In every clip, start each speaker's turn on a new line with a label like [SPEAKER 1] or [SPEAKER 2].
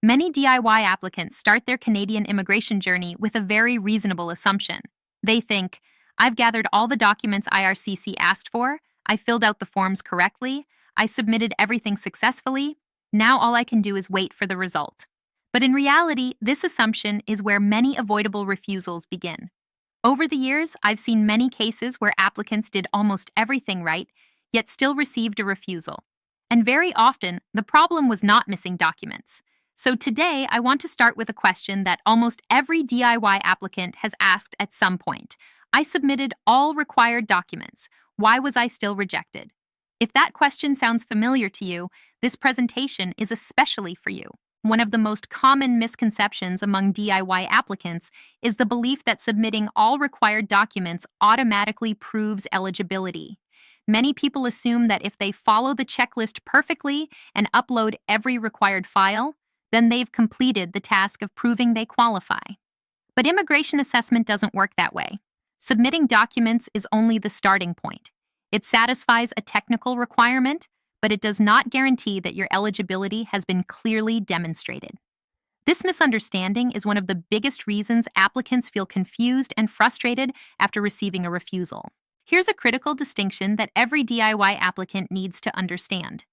[SPEAKER 1] Many DIY applicants start their Canadian immigration journey with a very reasonable assumption. They think, I've gathered all the documents IRCC asked for, I filled out the forms correctly, I submitted everything successfully, now all I can do is wait for the result. But in reality, this assumption is where many avoidable refusals begin. Over the years, I've seen many cases where applicants did almost everything right, yet still received a refusal. And very often, the problem was not missing documents. So today, I want to start with a question that almost every DIY applicant has asked at some point. I submitted all required documents. Why was I still rejected? If that question sounds familiar to you, this presentation is especially for you. One of the most common misconceptions among DIY applicants is the belief that submitting all required documents automatically proves eligibility. Many people assume that if they follow the checklist perfectly and upload every required file, then they've completed the task of proving they qualify. But immigration assessment doesn't work that way. Submitting documents is only the starting point. It satisfies a technical requirement, but it does not guarantee that your eligibility has been clearly demonstrated. This misunderstanding is one of the biggest reasons applicants feel confused and frustrated after receiving a refusal. Here's a critical distinction that every DIY applicant needs to understand.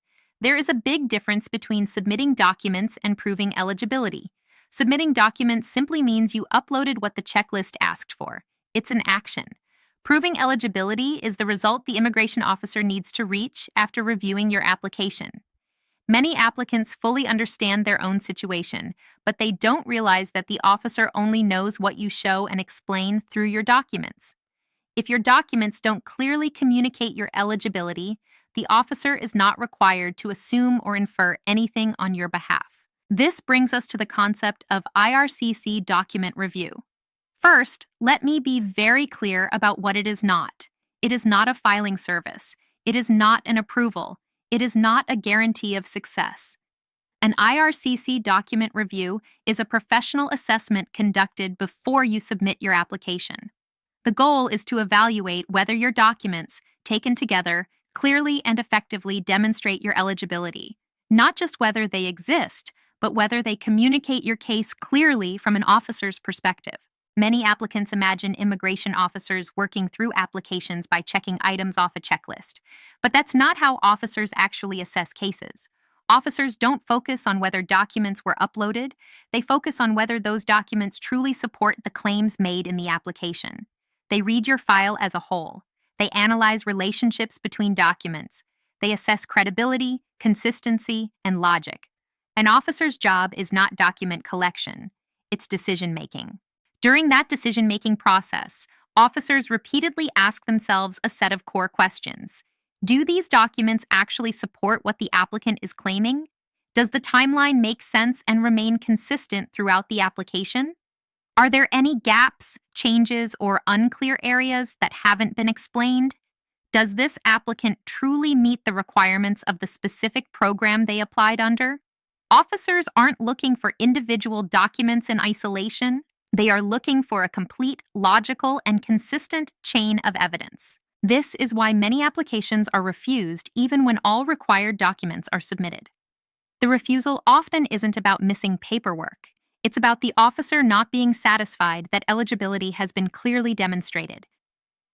[SPEAKER 1] There is a big difference between submitting documents and proving eligibility. Submitting documents simply means you uploaded what the checklist asked for. It's an action. Proving eligibility is the result the immigration officer needs to reach after reviewing your application. Many applicants fully understand their own situation, but they don't realize that the officer only knows what you show and explain through your documents. If your documents don't clearly communicate your eligibility, the officer is not required to assume or infer anything on your behalf. This brings us to the concept of IRCC document review. First, let me be very clear about what it is not. It is not a filing service. It is not an approval. It is not a guarantee of success. An IRCC document review is a professional assessment conducted before you submit your application. The goal is to evaluate whether your documents, taken together, clearly and effectively demonstrate your eligibility, not just whether they exist, but whether they communicate your case clearly from an officer's perspective. Many applicants imagine immigration officers working through applications by checking items off a checklist. But that's not how officers actually assess cases. Officers don't focus on whether documents were uploaded. They focus on whether those documents truly support the claims made in the application. They read your file as a whole. They analyze relationships between documents. They assess credibility, consistency, and logic. An officer's job is not document collection. It's decision-making. During that decision-making process, officers repeatedly ask themselves a set of core questions. Do these documents actually support what the applicant is claiming? Does the timeline make sense and remain consistent throughout the application? Are there any gaps, changes, or unclear areas that haven't been explained? Does this applicant truly meet the requirements of the specific program they applied under? Officers aren't looking for individual documents in isolation. They are looking for a complete, logical, and consistent chain of evidence. This is why many applications are refused even when all required documents are submitted. The refusal often isn't about missing paperwork. It's about the officer not being satisfied that eligibility has been clearly demonstrated.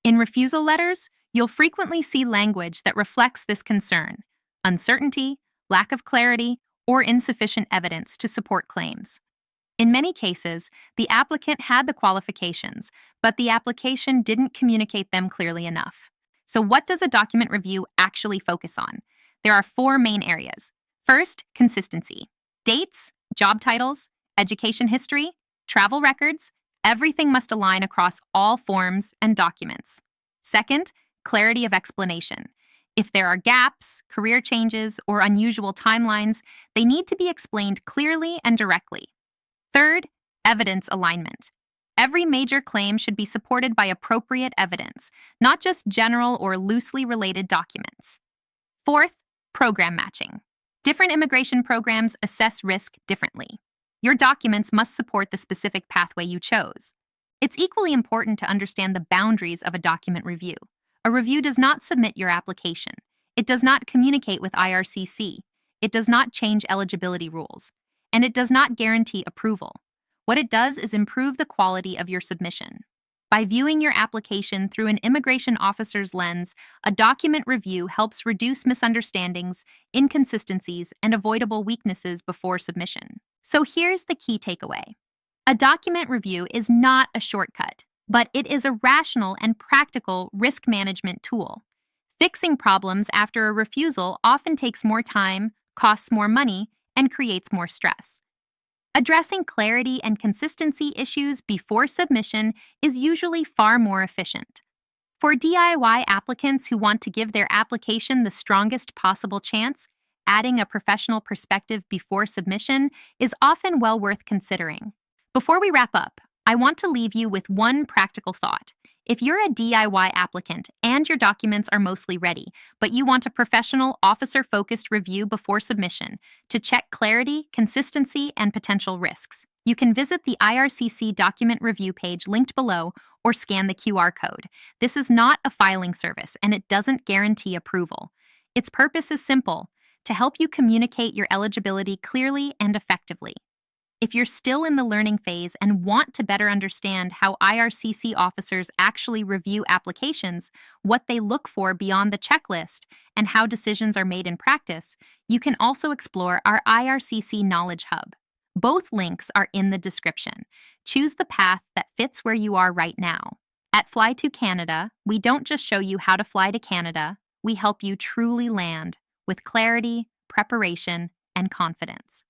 [SPEAKER 1] In refusal letters, you'll frequently see language that reflects this concern: uncertainty, lack of clarity, or insufficient evidence to support claims. In many cases, the applicant had the qualifications, but the application didn't communicate them clearly enough. So what does a document review actually focus on? There are 4 main areas. First, consistency. Dates, job titles, education history, travel records, everything must align across all forms and documents. Second, clarity of explanation. If there are gaps, career changes, or unusual timelines, they need to be explained clearly and directly. Third, evidence alignment. Every major claim should be supported by appropriate evidence, not just general or loosely related documents. Fourth, program matching. Different immigration programs assess risk differently. Your documents must support the specific pathway you chose. It's equally important to understand the boundaries of a document review. A review does not submit your application. It does not communicate with IRCC. It does not change eligibility rules. and it does not guarantee approval. What it does is improve the quality of your submission. By viewing your application through an immigration officer's lens, a document review helps reduce misunderstandings, inconsistencies, and avoidable weaknesses before submission. So here's the key takeaway. A document review is not a shortcut, but it is a rational and practical risk management tool. Fixing problems after a refusal often takes more time, costs more money, and creates more stress. Addressing clarity and consistency issues before submission is usually far more efficient. For DIY applicants who want to give their application the strongest possible chance, adding a professional perspective before submission is often well worth considering. Before we wrap up, I want to leave you with one practical thought. If you're a DIY applicant and your documents are mostly ready, but you want a professional, officer-focused review before submission to check clarity, consistency, and potential risks, you can visit the IRCC Document Review page linked below or scan the QR code. This is not a filing service, and it doesn't guarantee approval. Its purpose is simple: to help you communicate your eligibility clearly and effectively. If you're still in the learning phase and want to better understand how IRCC officers actually review applications, what they look for beyond the checklist, and how decisions are made in practice, you can also explore our IRCC Knowledge Hub. Both links are in the description. Choose the path that fits where you are right now. At Fly to Canada, we don't just show you how to fly to Canada, we help you truly land with clarity, preparation, and confidence.